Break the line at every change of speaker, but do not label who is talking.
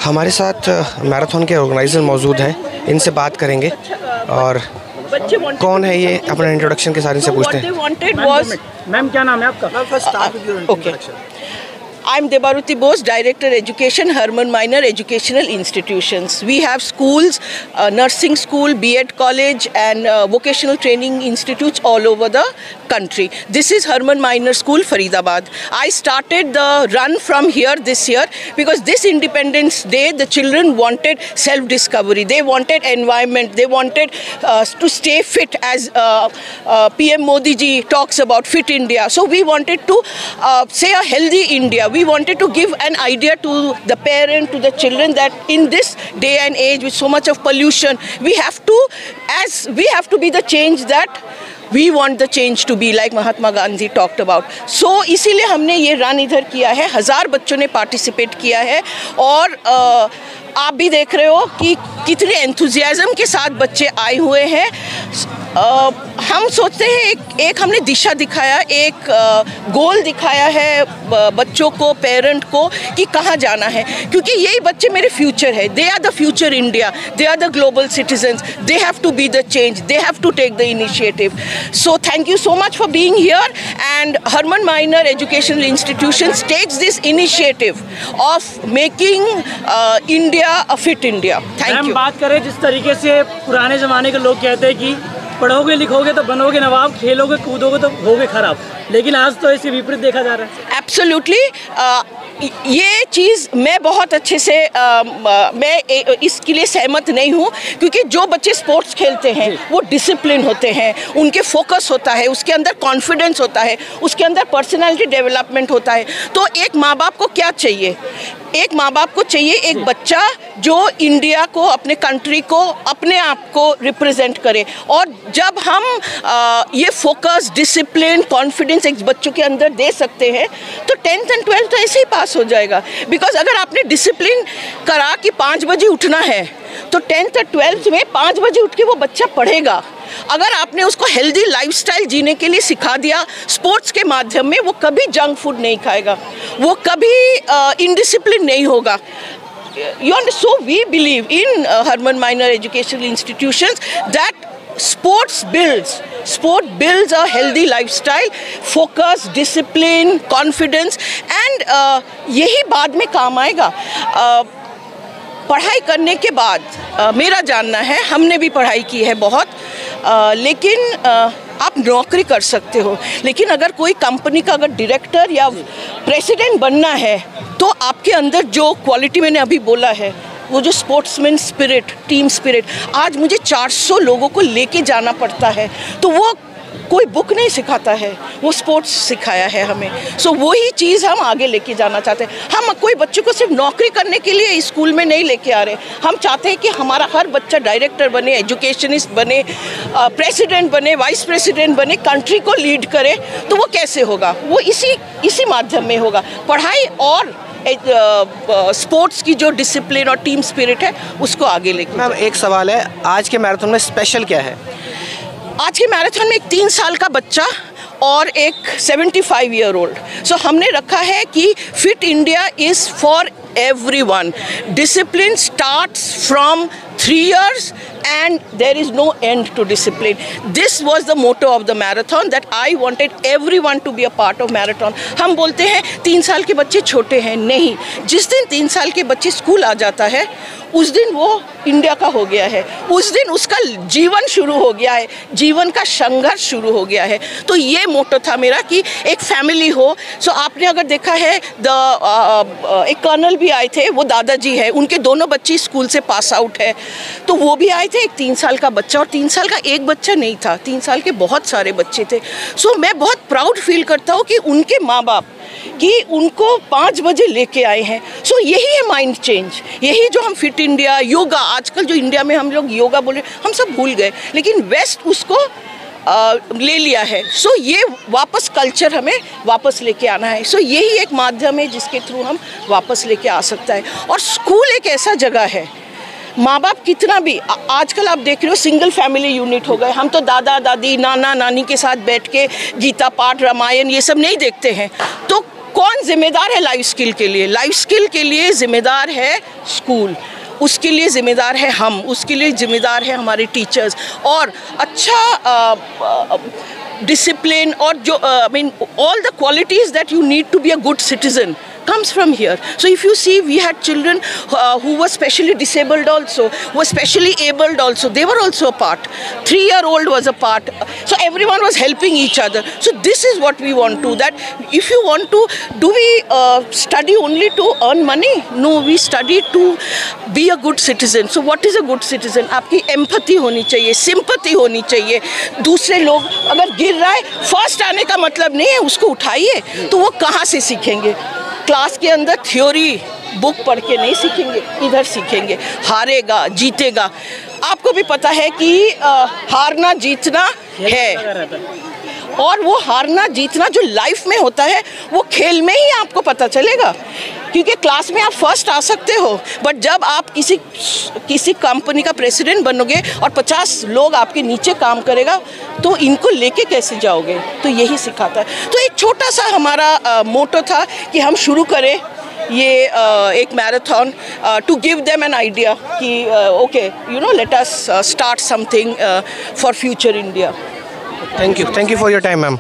हमारे साथ मैराथन के ऑर्गेनाइजर मौजूद हैं, इनसे बात करेंगे और कौन है ये अपना इंट्रोडक्शन के साथ इनसे पूछते हैं।
मैम क्या नाम है आपका?
Okay,
I'm Debaruti Bose, Director Education, Herman Minor Educational Institutions. We have schools, nursing school, B.Ed college and vocational training institutes all over the country. This is Herman Minor School, Faridabad. I started the run from here this year because this Independence Day, the children wanted self-discovery. They wanted environment. They wanted to stay fit as PM Modi ji talks about Fit India. So we wanted to say a healthy India. We wanted to give an idea to the parent, to the children that in this day and age with so much of pollution, we have to be the change that we want the change to be, like Mahatma Gandhi talked about. So इसीलिए हमने ये run इधर किया है। 1000 बच्चों ने participate किया है और आप भी देख रहे हो कि कितने एंथुजियाज्म के साथ बच्चे आए हुए हैं। हम सोचते हैं एक हमने दिशा दिखाया, एक गोल दिखाया है बच्चों को, पेरेंट को कि कहाँ जाना है, क्योंकि यही बच्चे मेरे फ्यूचर है। They are the future India, they are the global citizens, they have to be the change, they have to take the initiative. So thank you so much for being here, and Herman Minor Educational Institutions takes this initiative of making India a fit India. Thank you.
बात करें जिस तरीके से पुराने ज़माने के लोग कहते हैं कि पढ़ोगे लिखोगे तो बनोगे नवाब, खेलोगे कूदोगे तो होगे खराब, लेकिन आज तो इसे विपरीत देखा जा रहा है।
Absolutely. ये चीज़ मैं बहुत अच्छे से मैं इसके लिए सहमत नहीं हूँ, क्योंकि जो बच्चे स्पोर्ट्स खेलते हैं वो डिसिप्लिन होते हैं, उनके फोकस होता है, उसके अंदर कॉन्फिडेंस होता है, उसके अंदर पर्सनालिटी डेवलपमेंट होता है। तो एक माँ बाप को क्या चाहिए? एक माँ बाप को चाहिए एक बच्चा जो इंडिया को, अपने कंट्री को, अपने आप को रिप्रेजेंट करे। और जब हम ये फोकस, डिसिप्लिन, कॉन्फिडेंस एक बच्चों के अंदर दे सकते हैं तो 10th and 12th तो ऐसे ही पास हो जाएगा। बिकॉज अगर आपने डिसिप्लिन करा कि 5 बजे उठना है तो 10th और 12th में 5 बजे उठ के वो बच्चा पढ़ेगा। अगर आपने उसको हेल्दी लाइफस्टाइल जीने के लिए सिखा दिया स्पोर्ट्स के माध्यम में, वो कभी जंक फूड नहीं खाएगा, वो कभी इनडिसिप्लिन नहीं होगा। So we believe in Herman Minor Educational Institutions that sport builds a healthy lifestyle, focus, discipline, confidence, and यही बाद में काम आएगा। पढ़ाई करने के बाद मेरा जानना है, हमने भी पढ़ाई की है बहुत, लेकिन आप नौकरी कर सकते हो, लेकिन अगर कोई कंपनी का अगर डायरेक्टर या प्रेसिडेंट बनना है तो आपके अंदर जो क्वालिटी मैंने अभी बोला है, वो जो स्पोर्ट्समैन स्पिरिट, टीम स्पिरिट, आज मुझे 400 लोगों को लेके जाना पड़ता है, तो वो कोई बुक नहीं सिखाता है, वो स्पोर्ट्स सिखाया है हमें। सो वही चीज़ हम आगे लेके जाना चाहते हैं। हम कोई बच्चे को सिर्फ नौकरी करने के लिए स्कूल में नहीं लेके आ रहे, हम चाहते हैं कि हमारा हर बच्चा डायरेक्टर बने, एजुकेशनिस्ट बने, प्रेसिडेंट बने, वाइस प्रेसिडेंट बने, कंट्री को लीड करे। तो वो कैसे होगा? वो इसी माध्यम में होगा। पढ़ाई और स्पोर्ट्स की जो डिसिप्लिन और टीम स्पिरिट है उसको आगे लेके।
मैम एक सवाल है, आज के मैराथन में स्पेशल क्या है?
आज के मैराथन में एक 3 साल का बच्चा और एक 75 ईयर ओल्ड। सो हमने रखा है कि fit India is for everyone. Discipline starts from 3 years and there is no end to discipline. This was the motto of the marathon, that I wanted everyone to be a part of marathon. हम बोलते हैं 3 साल के बच्चे छोटे हैं, नहीं, जिस दिन 3 साल के बच्चे स्कूल आ जाता है उस दिन वो इंडिया का हो गया है, उस दिन उसका जीवन शुरू हो गया है, जीवन का संघर्ष शुरू हो गया है। तो ये मोटो था मेरा कि एक फैमिली हो। सो आपने अगर देखा है एक कर्नल भी आए थे, वो दादाजी है, उनके दोनों बच्चे स्कूल से पास आउट है, तो वो भी आए थे। एक 3 साल का बच्चा, और 3 साल का एक बच्चा नहीं था, 3 साल के बहुत सारे बच्चे थे। सो मैं बहुत प्राउड फील करता हूँ कि उनके माँ बाप कि उनको 5 बजे लेके आए हैं। सो यही है माइंड चेंज, यही जो हम फिट इंडिया, योगा, आजकल जो इंडिया में हम लोग योगा बोले, हम सब भूल गए, लेकिन वेस्ट उसको ले लिया है। सो ये वापस कल्चर हमें वापस लेके आना है। सो यही एक माध्यम है जिसके थ्रू हम वापस लेके आ सकता है। और स्कूल एक ऐसा जगह है, माँ बाप कितना भी, आजकल आप देख रहे हो सिंगल फैमिली यूनिट हो गए, हम तो दादा दादी, नाना नानी के साथ बैठ के गीता पाठ, रामायण ये सब नहीं देखते हैं। तो कौन जिम्मेदार है लाइफ स्किल के लिए? लाइफ स्किल के लिए जिम्मेदार है स्कूल, उसके लिए ज़िम्मेदार है हम, उसके लिए ज़िम्मेदार है हमारे टीचर्स। और अच्छा डिसिप्लिन और जो I mean all the qualities that you need to be a good citizen comes from here. So if you see, we had children who were specially disabled also, who were specially abled also. They were also a part. 3-year-old was a part. So everyone was helping each other. So this is what we want to, that if you want to, do we study only to earn money? No, we study to be a good citizen. So what is a good citizen? आपकी empathy होनी चाहिए, sympathy होनी चाहिए. दूसरे लोग अगर गिर रहा है, फर्स्ट आने का मतलब नहीं है उसको उठाइए, तो वो कहाँ से सीखेंगे? क्लास के अंदर थ्योरी बुक पढ़ के नहीं सीखेंगे, इधर सीखेंगे। हारेगा जीतेगा, आपको भी पता है कि हारना जीतना है, और वो हारना जीतना जो लाइफ में होता है वो खेल में ही आपको पता चलेगा। क्योंकि क्लास में आप फर्स्ट आ सकते हो, बट जब आप किसी कंपनी का प्रेसिडेंट बनोगे और 50 लोग आपके नीचे काम करेगा, तो इनको लेके कैसे जाओगे? तो यही सिखाता है। तो एक छोटा सा हमारा मोटो था कि हम शुरू करें ये एक marathon to give them an idea कि okay, you know, let us start something for future India.
Thank you for your time ma'am.